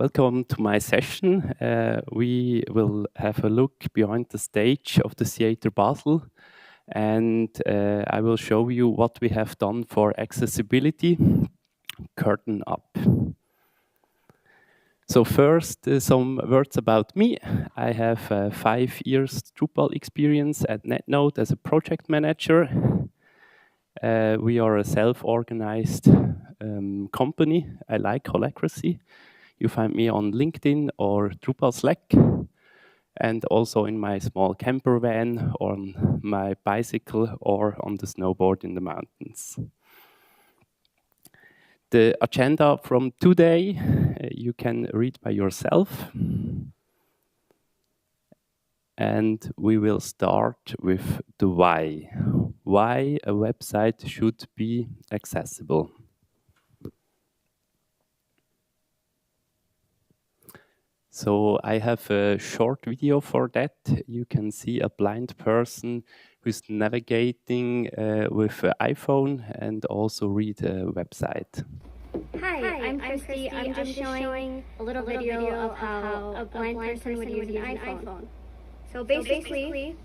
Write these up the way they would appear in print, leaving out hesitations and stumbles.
Welcome to my session. We will have a look behind the stage of the Theater Basel, and I will show you what we have done for accessibility. Curtain up. So first, some words about me. I have 5 years Drupal experience at NetNode as a project manager. We are a self-organized company. I like holacracy. You find me on LinkedIn or Drupal Slack, and also in my small camper van, on my bicycle, or on the snowboard in the mountains. The agenda from today, you can read by yourself. And we will start with the why. Why a website should be accessible. So I have a short video for that. You can see a blind person who's navigating with an iPhone and also read a website. Hi, I'm Christy. I'm just showing a little video of how a blind person would use an iPhone. So basically,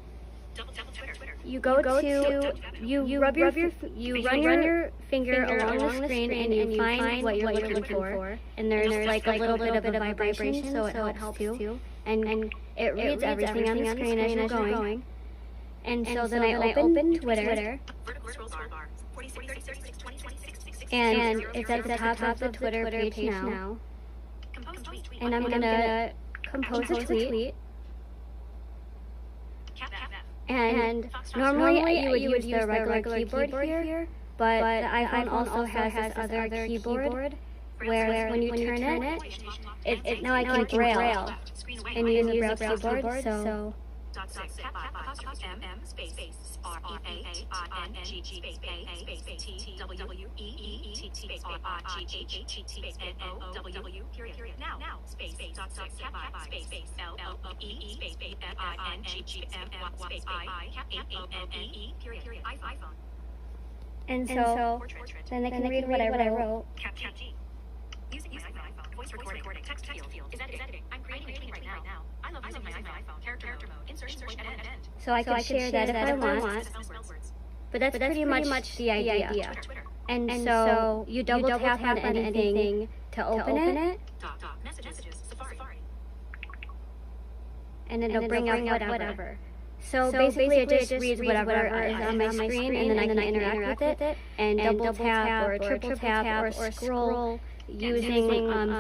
you go to, you run your finger along the screen and you find what you're looking for. And there's like a little bit of a vibration, so it helps you. And it reads everything on the screen as you're going. And so then I open Twitter. And it's at the top of the Twitter page now. And I'm gonna compose a tweet. And normally you would use the regular keyboard here, but the iPhone also has this other keyboard where when you turn it now I can braille and use the braille keyboard. So and so then I can read what I wrote. Voice recording, text field, is editing. I'm creating right now. I love using my iPhone. Character mode, insertion, push, edit. So I can share that if I want. But that's pretty much the idea. And so you double tap on anything to open it. Messages, Safari. And then it'll bring up whatever. So basically it just reads whatever is on my screen, and then I can interact with it and double tap or triple tap or scroll using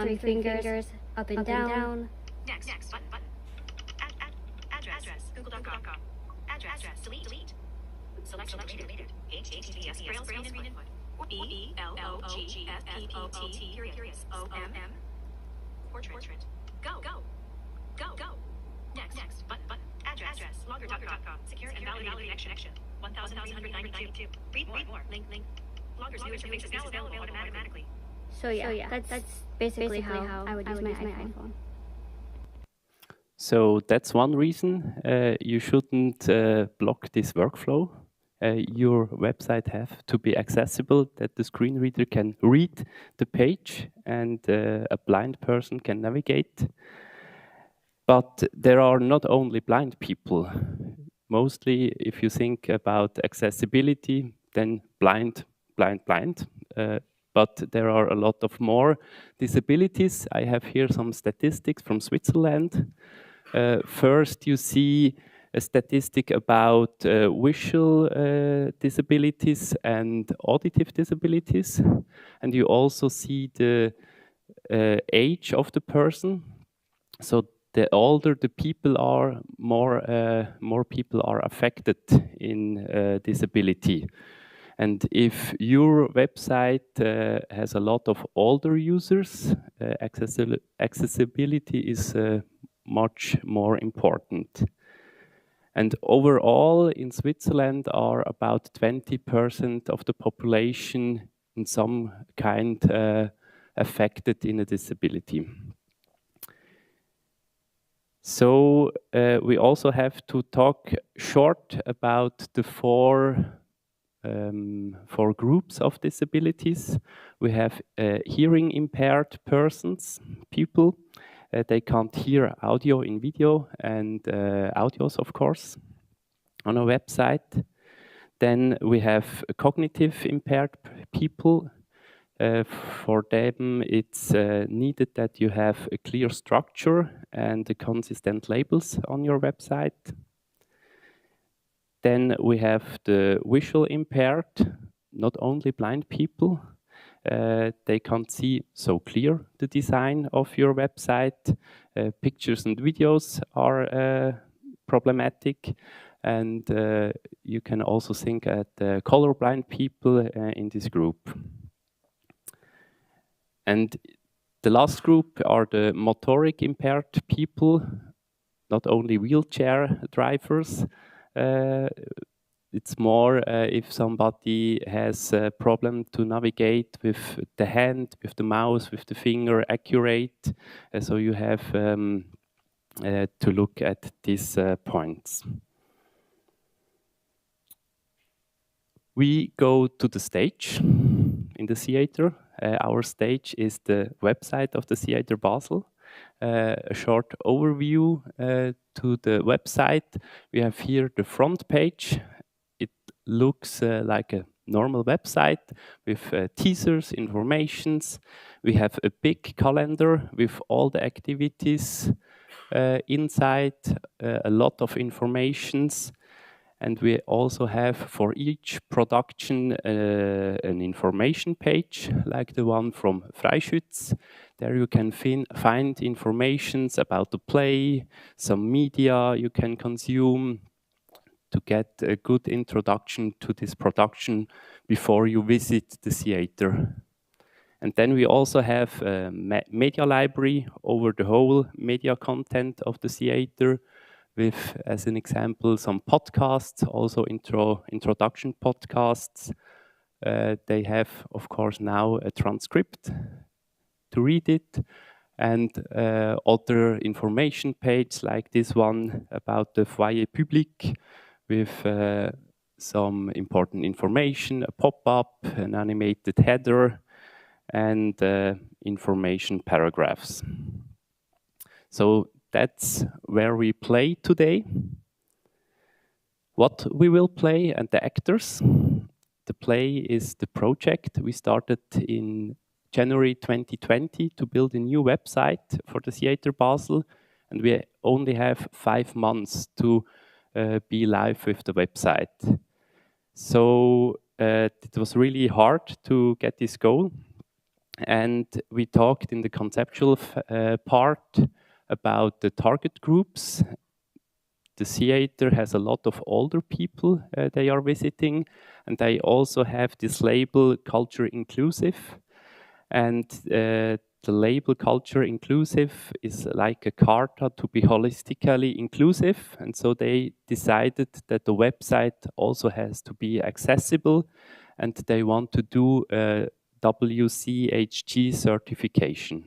3 fingers up and down. Next, button. Address, google.com. Address, delete. Selection deleted. HTTPS, braille screen input. BELOGFPPT, curious, OMM. Portrait. Go. Next, button. Address, logger.com. Secure and validated connection. 1,192. Read more. Link. Logger's new interface is now available automatically. So yeah, that's basically how I would use my iPhone. So that's one reason you shouldn't block this workflow. Your website have to be accessible, that the screen reader can read the page and a blind person can navigate. But there are not only blind people. Mostly, if you think about accessibility, then blind. But there are a lot of more disabilities. I have here some statistics from Switzerland. First, you see a statistic about visual disabilities and auditive disabilities. And you also see the age of the person. So the older the people are, more people are affected in disability. And if your website has a lot of older users, accessibility is much more important. And overall, in Switzerland, are about 20% of the population in some kind affected in a disability. So we also have to talk short about the 4 for groups of disabilities. We have hearing impaired persons, people. They can't hear audio in video and audios, of course, on our website. Then we have cognitive impaired people. For them, it's needed that you have a clear structure and consistent labels on your website. Then we have the visual impaired, not only blind people. They can't see so clear the design of your website. Pictures and videos are problematic. And you can also think at colorblind people in this group. And the last group are the motoric impaired people, not only wheelchair drivers. It's more if somebody has a problem to navigate with the hand, with the mouse, with the finger accurate. So you have to look at these points. We go to the stage in the theater. Our stage is the website of the Theater Basel. A short overview to the website. We have here the front page. It looks like a normal website with teasers, informations. We have a big calendar with all the activities inside, a lot of informations. And we also have for each production an information page, like the one from Freischütz. There you can find informations about the play, some media you can consume to get a good introduction to this production before you visit the theater. And then we also have a media library over the whole media content of the theater, with, as an example, some podcasts, also introduction podcasts. They have, of course, now a transcript to read it, and other information pages like this one about the foyer public with some important information, a pop-up, an animated header, and information paragraphs. So that's where we play today. What we will play and the actors. The play is the project. We started in January 2020 to build a new website for the Theater Basel, and we only have 5 months to be live with the website. So it was really hard to get this goal, and we talked in the conceptual part about the target groups. The theater has a lot of older people they are visiting, and they also have this label Culture Inclusive. And the label Culture Inclusive is like a charter to be holistically inclusive, and so they decided that the website also has to be accessible, and they want to do a WCHG certification.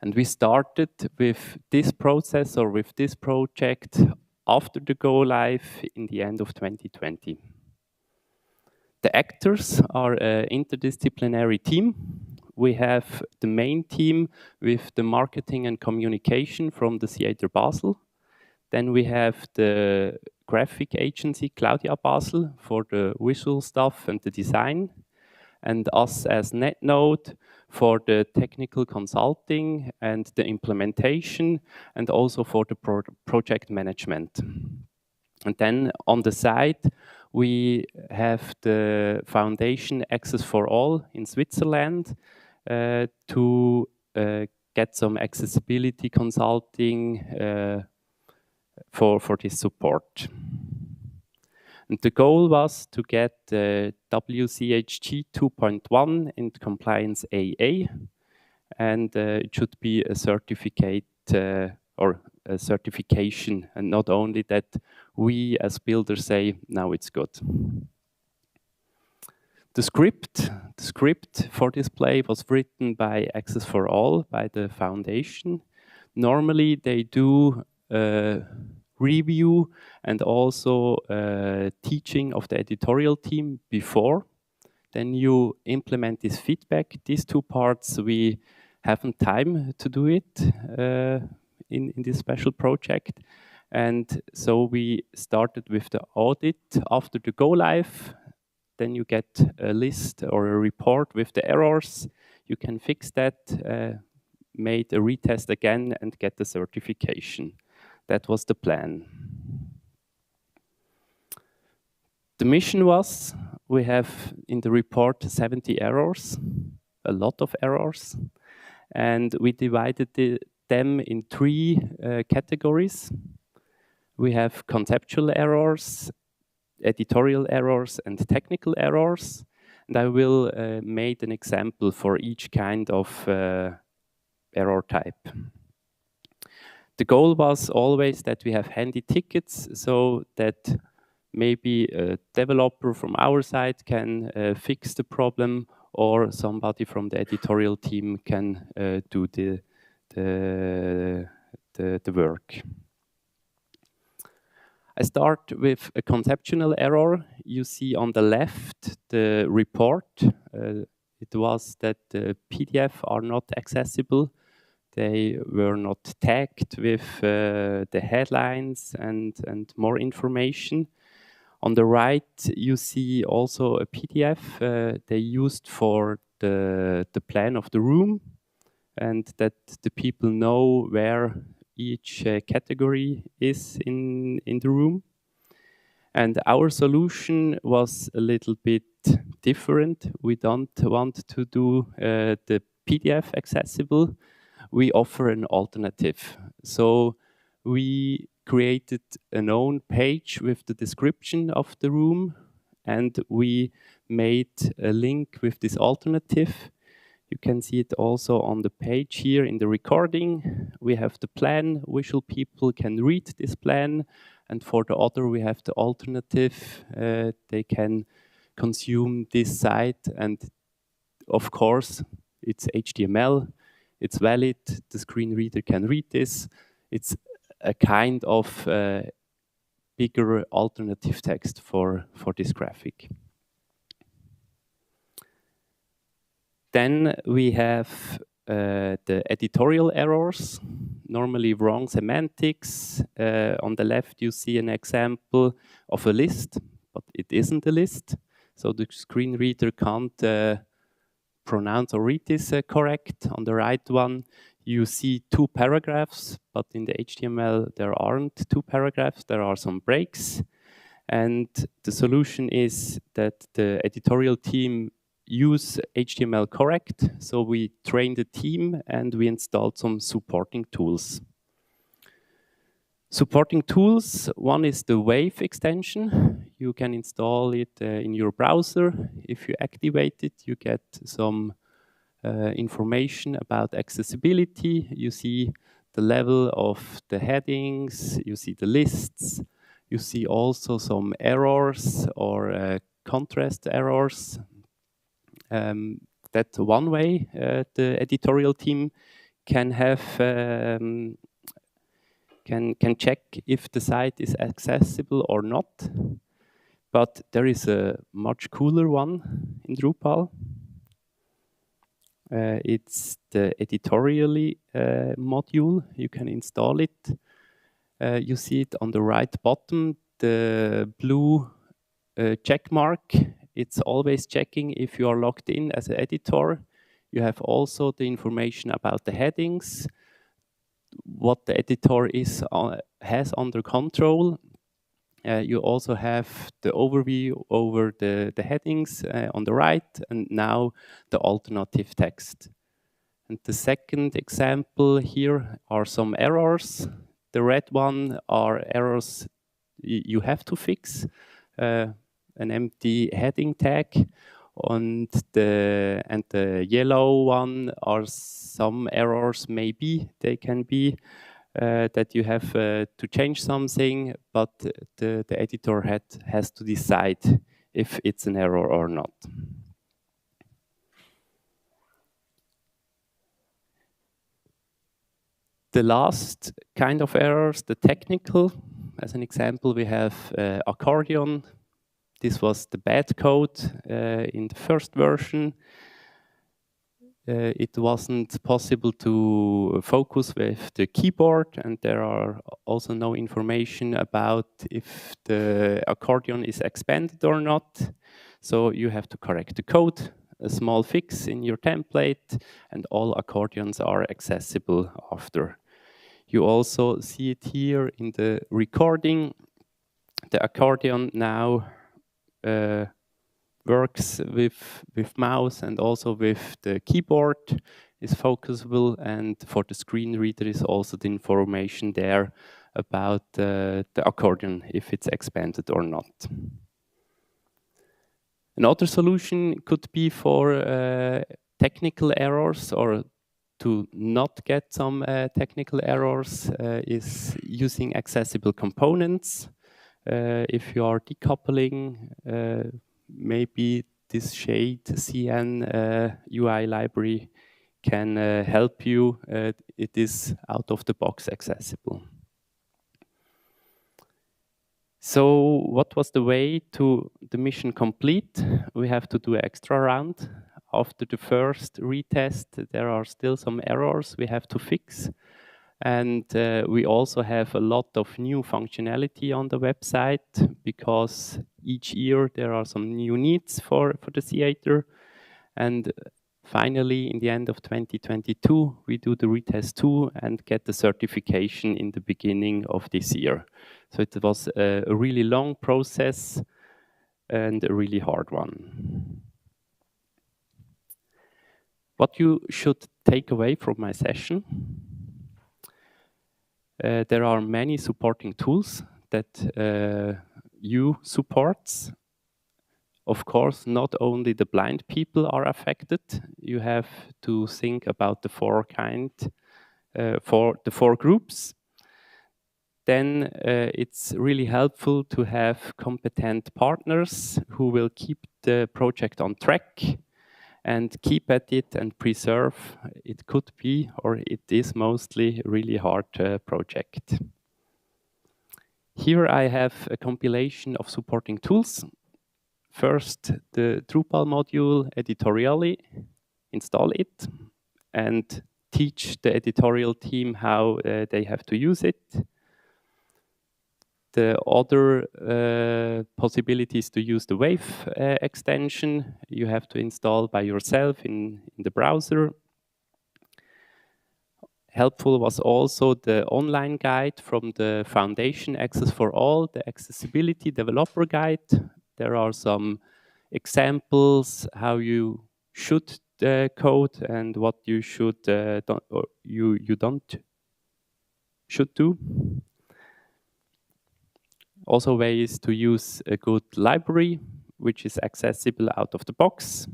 And we started with this process or with this project after the go live in the end of 2020. The actors are an interdisciplinary team. We have the main team with the marketing and communication from the Theater Basel. Then we have the graphic agency Claudia Basel for the visual stuff and the design, and us as NetNode for the technical consulting and the implementation, and also for the project management. And then on the side, we have the foundation Access for All in Switzerland to get some accessibility consulting for this support. And the goal was to get WCHG 2.1 in compliance AA, and it should be a certificate or a certification, and not only that we as builders say, now it's good. The script for this play was written by Access for All, by the foundation. Normally they do review and also teaching of the editorial team before. Then you implement this feedback. These two parts, we haven't time to do it in this special project. And so we started with the audit after the go live. Then you get a list or a report with the errors. You can fix that, made a retest again and get the certification. That was the plan. The mission was, we have in the report 70 errors, a lot of errors, and we divided them in three categories. We have conceptual errors, editorial errors, and technical errors. And I will make an example for each kind of error type. The goal was always that we have handy tickets so that maybe a developer from our side can fix the problem, or somebody from the editorial team can do the work. I start with a conceptual error. You see on the left the report. It was that the PDF are not accessible. They were not tagged with the headlines and more information. On the right, you see also a PDF they used for the plan of the room, and that the people know where each category is in the room. And our solution was a little bit different. We don't want to do the PDF accessible. We offer an alternative. So we created an own page with the description of the room, and we made a link with this alternative. You can see it also on the page here in the recording. We have the plan. Visual people can read this plan. And for the other, we have the alternative. They can consume this site. And of course, it's HTML. It's valid. The screen reader can read this. It's a kind of bigger alternative text for this graphic. Then we have the editorial errors, normally wrong semantics. On the left, you see an example of a list, but it isn't a list. So the screen reader can't pronounce or read this correct. On the right one, you see two paragraphs, but in the HTML, there aren't two paragraphs. There are some breaks. And the solution is that the editorial team use HTML correct. So we trained the team and we installed some supporting tools. Supporting tools, one is the Wave extension. You can install it in your browser. If you activate it, you get some information about accessibility. You see the level of the headings, you see the lists, you see also some errors or contrast errors. That's one way the editorial team can have can check if the site is accessible or not. But there is a much cooler one in Drupal. It's the editorially module. You can install it. You see it on the right bottom, the blue check mark. It's always checking if you are logged in as an editor. You have also the information about the headings, what the editor has under control. You also have the overview over the headings on the right, and now the alternative text. And the second example here are some errors. The red one are errors you have to fix. An empty heading tag, and the yellow one are some errors. Maybe they can be that you have to change something, but the editor has to decide if it's an error or not. The last kind of errors, the technical, as an example, we have accordion. This was the bad code in the first version. It wasn't possible to focus with the keyboard, and there are also no information about if the accordion is expanded or not. So you have to correct the code, a small fix in your template, and all accordions are accessible after. You also see it here in the recording. The accordion now works with mouse and also with the keyboard, is focusable, and for the screen reader is also the information there about the accordion, if it's expanded or not. Another solution could be for technical errors, or to not get some technical errors, is using accessible components. If you are decoupling, maybe this shade CN UI library can help you. It is out of the box accessible. So what was the way to the mission complete? We have to do an extra round. After the first retest, there are still some errors we have to fix. And we also have a lot of new functionality on the website, because each year there are some new needs for the theater. And finally, in the end of 2022, we do the retest 2 and get the certification in the beginning of this year. So it was a really long process and a really hard one. What you should take away from my session: there are many supporting tools that you supports. Of course, not only the blind people are affected. You have to think about the four groups. Then it's really helpful to have competent partners who will keep the project on track and keep at it and preserve. It could be, or it is mostly, a really hard project. Here I have a compilation of supporting tools. First, the Drupal module editorially, install it, and teach the editorial team how they have to use it. The other possibilities to use the Wave extension, you have to install by yourself in the browser. Helpful was also the online guide from the Foundation Access for All, the Accessibility Developer Guide. There are some examples how you should code and what you should should do. Also ways to use a good library, which is accessible out of the box.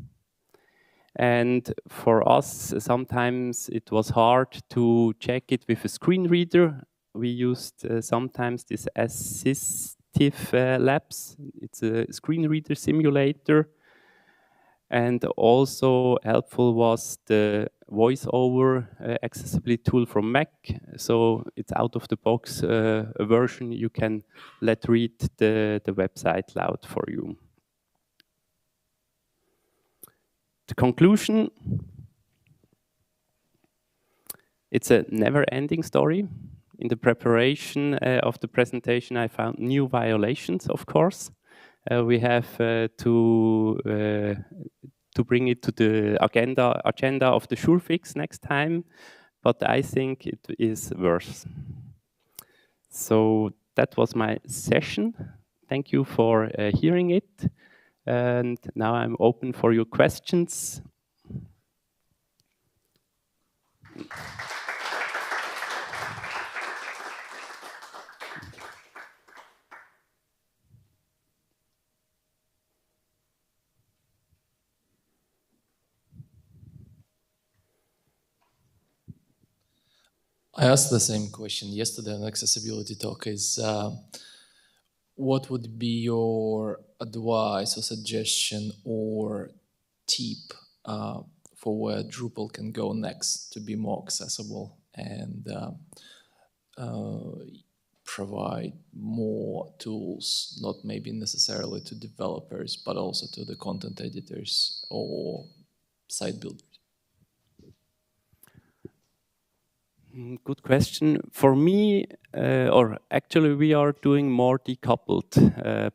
And for us, sometimes it was hard to check it with a screen reader. We used sometimes this assistive labs. It's a screen reader simulator. And also helpful was the voiceover accessibility tool from Mac. So it's out of the box a version you can let read the website loud for you. The conclusion: it's a never-ending story. In the preparation of the presentation, I found new violations, of course. We have to bring it to the agenda of the SureFix next time, but I think it is worse. So that was my session. Thank you for hearing it. And now I'm open for your questions. I asked the same question yesterday on accessibility talk. What would be your advice or suggestion or tip for where Drupal can go next to be more accessible and provide more tools, not maybe necessarily to developers, but also to the content editors or site builders? Good question. For me, or actually we are doing more decoupled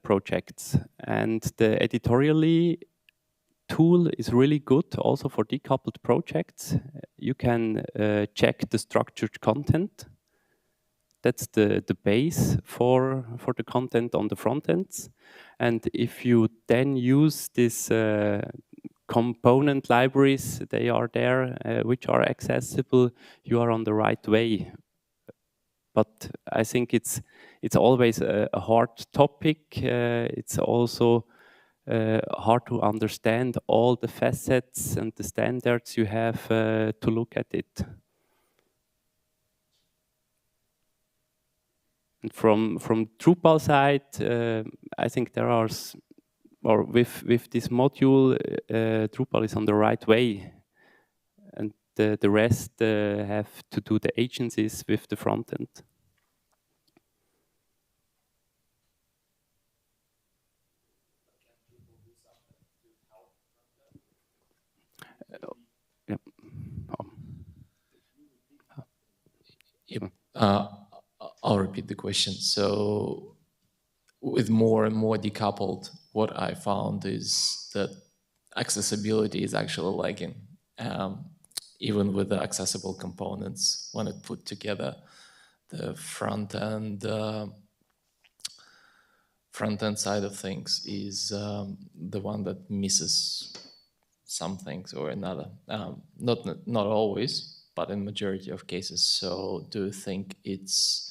projects, and the editorially tool is really good also for decoupled projects. You can check the structured content. That's the base for the content on the front ends. And if you then use this component libraries, they are there, which are accessible, you are on the right way. But I think it's always a hard topic. It's also hard to understand all the facets and the standards you have to look at it. And from Drupal side, I think there are, or with this module, Drupal is on the right way, and the rest have to do the agencies with the front end. Yep. I'll repeat the question. So with more and more decoupled, what I found is that accessibility is actually lagging. Even with the accessible components, when it put together, the front end side of things is the one that misses some things or another. Not always, but in majority of cases. So do you think it's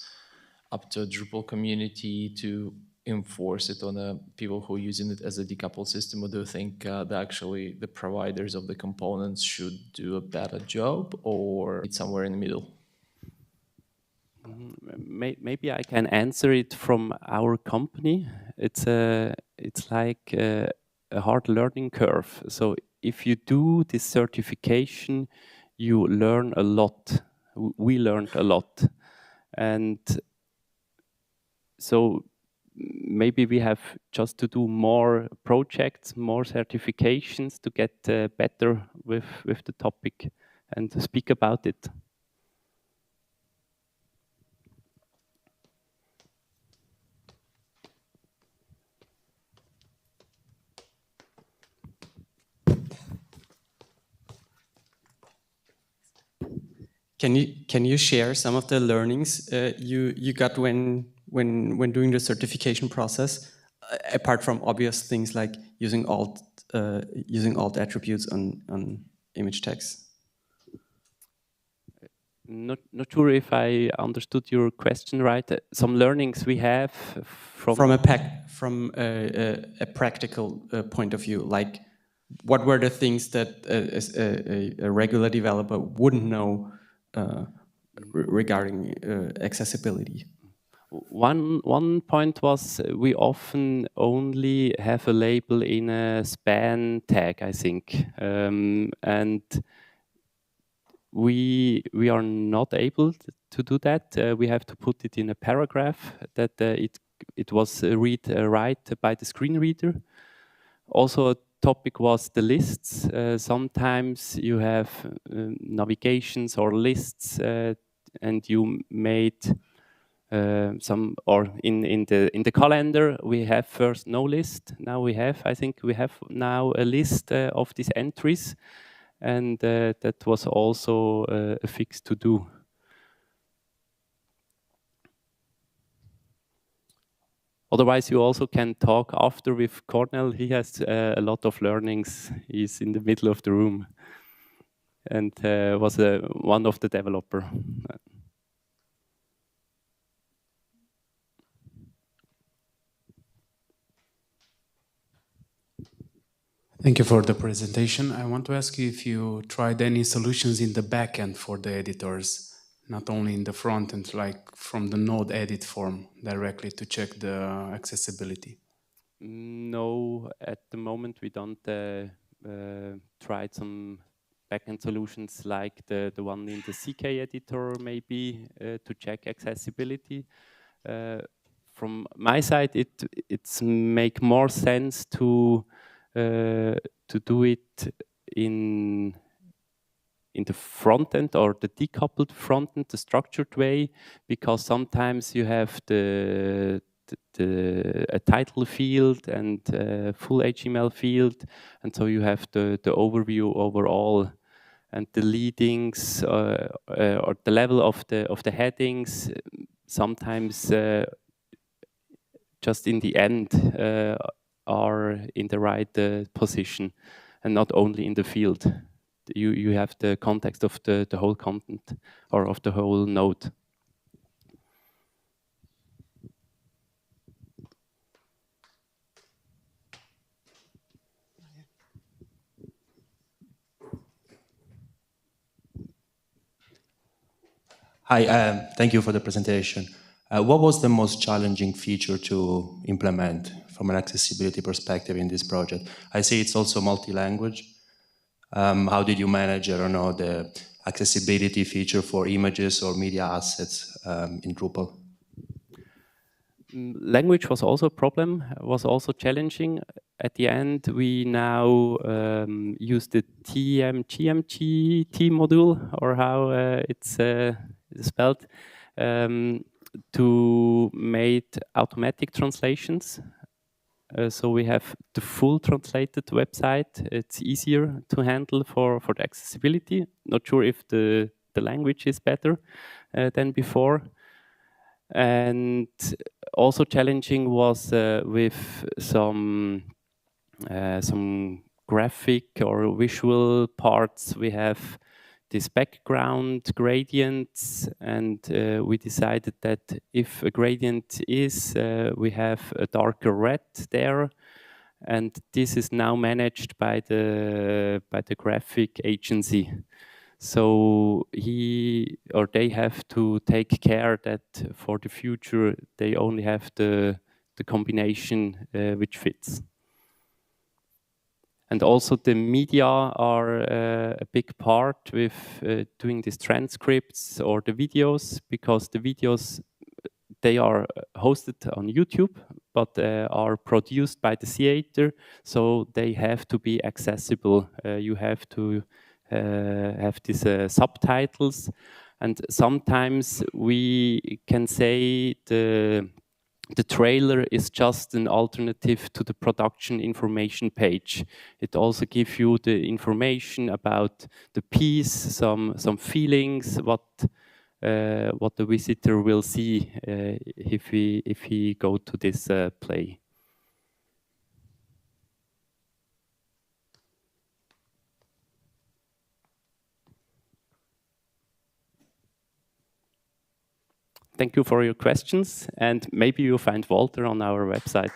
up to a Drupal community to enforce it on people who are using it as a decoupled system, or do you think that actually the providers of the components should do a better job, or it's somewhere in the middle? Maybe I can answer it from our company. It's like a hard learning curve. So if you do this certification, you learn a lot. We learned a lot. And so maybe we have just to do more projects, more certifications to get better with the topic and to speak about it. Can you share some of the learnings you got when doing the certification process, apart from obvious things like using alt attributes on image tags? Not sure if I understood your question right. Some learnings we have from a practical point of view, like what were the things that a regular developer wouldn't know regarding accessibility? One point was we often only have a label in a span tag, I think, and we are not able to do that. We have to put it in a paragraph that it was read right by the screen reader. Also, a topic was the lists. Sometimes you have navigations or lists, and you made some, or in the calendar we have first no list. Now we have, I think we have now a list of these entries, and that was also a fix to do. Otherwise, you also can talk after with Cornel. He has a lot of learnings. He's in the middle of the room and was one of the developers. Thank you for the presentation. I want to ask you if you tried any solutions in the backend for the editors, not only in the front end, like from the node edit form directly to check the accessibility. No, at the moment we don't try some backend solutions like the one in the CK editor maybe to check accessibility. from my side, it's make more sense to do it in the front end or the decoupled front end, the structured way, because sometimes you have a title field and a full HTML field, and so you have the overview overall, and the leadings or the level of the headings sometimes just in the end are in the right position, and not only in the field. You have the context of the whole content or of the whole node. Hi, thank you for the presentation. What was the most challenging feature to implement from an accessibility perspective in this project? I see it's also multi-language. How did you manage, I don't know, the accessibility feature for images or media assets in Drupal? Language was also a problem, was also challenging. At the end, we now use the TMGMGT module, or how it's spelled, to make automatic translations. So we have the full translated website. It's easier to handle for the accessibility. Not sure if the language is better than before. And also challenging was with some graphic or visual parts. We have this background gradients, and we decided that if a gradient is, we have a darker red there, and this is now managed by the graphic agency. So he or they have to take care that for the future they only have the combination which fits. And also the media are a big part with doing these transcripts or the videos, because the videos, they are hosted on YouTube, but are produced by the theater, so they have to be accessible. You have to have these subtitles, and sometimes we can say the trailer is just an alternative to the production information page. It also gives you the information about the piece, some feelings, what the visitor will see if he go to this play. Thank you for your questions, and maybe you'll find Walter on our website.